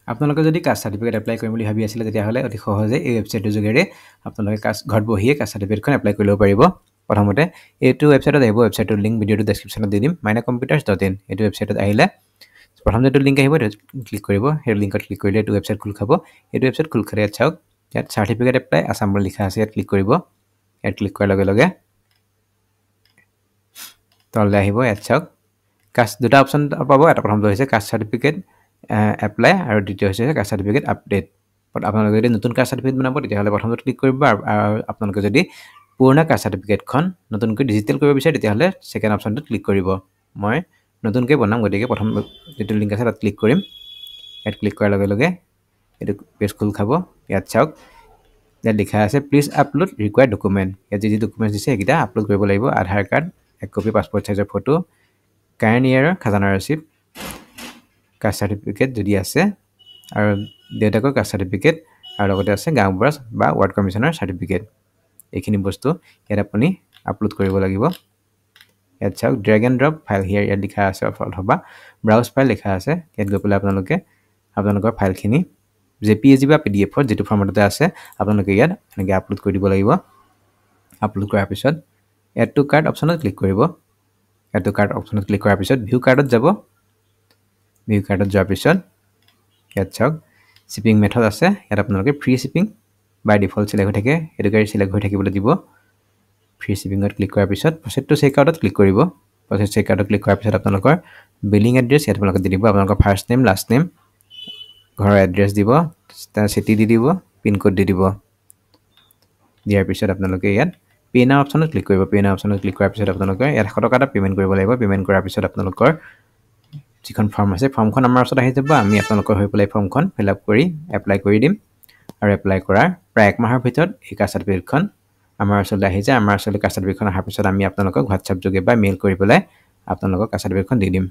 আপোনালোকে যদি caste certificate apply কৰিম বুলি ভাবি আছিলে তেতিয়াহ'লে অতি সহজে এই ৱেবছাইটৰ যোগেৰে আপোনালোকে ঘৰত বহিয়ে কাষ্ট সাৰ্টিফিকেটখন এপ্লাই কৰিব পাৰিব প্ৰথমতে এইটো ৱেবছাইটত আহিব ৱেবছাইটৰ লিংক ভিডিঅ'টো ডেছক্ৰিপশ্যনত দি দিম mynacomputers.in এইটো ৱেবছাইটত আহিলে প্ৰথম যেটো লিংক আহিব ক্লিক কৰিব সেই লিংকত ক্লিক কৰিলে এইটো ৱেবছাইট খোল খাব এইটো ৱেবছাইট খোল খালে ইয়াত চাওক ইয়াত সাৰ্টিফিকেট এপ্লাই আসাম বুলি লিখা আছে ইয়াত ক্লিক কৰিব ইয়াত ক্লিক কৰাৰ লগে লগে তললৈ আহিব ইয়াত চাওক কাষ্ট দুটা অপচন পাব এটা প্ৰথমটো হৈছে কাষ্ট সাৰ্টিফিকেট এপ্লাই আৰু দ্বিতীয় হৈছে কাষ্ট সাৰ্টিফিকেট আপডেট আপোনালোকে যদি নতুন কাষ্ট সাৰ্টিফিকেট বনাব তেতিয়াহ'লে প্ৰথমটো ক্লিক কৰিব আৰু আপোনালোকে যদি পুৰণা কাষ্ট সাৰ্টিফিকেটখন নতুনকৈ ডিজিটেল কৰিব বিচাৰে তেতিয়াহ'লে সেকেন্ড অপচনটোত ক্লিক কৰিব মই নতুনকৈ বনাম গতিকে প্ৰথম যেটো লিংক আছে তাত ক্লিক কৰিম ইয়াত ক্লিক কৰাৰ লগে লগে এইটো পেজ খোল খাব ইয়াত চাওক ইয়াত লিখা আছে প্লিজ আপলোড ৰিকোয়াৰ্ড ডকুমেন্ট ইয়াত যি ডকুমেন্টছ দিছে এইকেইটা আপলোড কৰিব লাগিব আধাৰ কাৰ্ড এক কপি পাছপোৰ্ট সাইজৰ ফটো কাৰেণ্ট ইয়াৰৰ খাজানা ৰচিদ কাষ্ট সাৰ্টিফিকেট যদি আছে আৰু দেউতাকৰ কাষ্ট সাৰ্টিফিকেট আৰু লগতে আছে গাঁওবুঢ়া বা ৱাৰ্ড কমিছনাৰ সাৰ্টিফিকেট এইখিনি বস্তু ইয়াত আপুনি আপলোড কৰিব লাগিব ইয়াত চাওক ড্ৰেগ এণ্ড ড্ৰপ ফাইল হিয়াৰ ইয়াত লিখা আছে অথবা ব্ৰাউজ ফাইল লিখা আছে ইয়াত গৈ পেলাই আপোনালোকৰ ফাইলখিনি জেপিইজি বা পিডিএফত যেটো ফৰ্মেটতে আছে আপোনালোকে ইয়াত এনেকৈ আপলোড কৰি দিব লাগিব আপলোড কৰাৰ পিছত এড টু কাৰ্ট অপচনত ক্লিক কৰিব এড টু কাৰ্ট অপচনত ক্লিক কৰাৰ পিছত ভিউ কাৰ্টত যাব ভিউ কাৰ্টত যোৱাৰ পিছত ইয়াত চাওক শিপিং মেথড আছে ইয়াত আপোনালোকে ফ্ৰী শিপিং বাই ডিফল্ট সিলেক্ট হৈ থাকে এটো গাড়ী সিলেক্ট হৈ থাকিবলৈ দিব ফ্ৰী শিপিংত ক্লিক কৰাৰ পিছত প্ৰসেস টু চেকআউটত ক্লিক কৰিব প্ৰসেস চেকআউটত ক্লিক কৰাৰ পিছত আপোনালোকৰ বিলিং এড্ৰেছ ইয়াত আপোনালোকে দি দিব আপোনালোকৰ ফাৰ্ষ্ট নেম লাষ্ট নেম ঘৰৰ এড্ৰেছ দিব সিটি দি দিব পিন কোড দি দিব দিয়াৰ পিছত আপোনালোকে ইয়াত পে নাও অপচনত ক্লিক কৰিব পে নাও অপচনত ক্লিক কৰাৰ পিছত আপোনালোকে 100 টকা এটা পেমেন্ট কৰিব লাগিব পেমেন্ট কৰাৰ পিছত আপোনালোকৰ যিখন ফৰ্ম আছে ফৰ্মখন আমাৰ ওচৰত আহি যাব আমি আপোনালোকৰ হৈ পেলাই ফৰ্মখন ফিল আপ কৰি এপ্লাই কৰি দিম আৰু এপ্লাই কৰাৰ প্ৰায় এক মাহৰ ভিতৰত এই কাষ্ট সাৰ্টিফিকেটখন আমাৰ ওচৰলৈ আহি যায় আমাৰ ওচৰলৈ কাষ্ট সাৰ্টিফিকেটখন অহাৰ পিছত আমি আপোনালোকক WhatsApp যোগে বা মেইল কৰি পেলাই আপোনালোকক কাষ্ট সাৰ্টিফিকেটখন দি দিম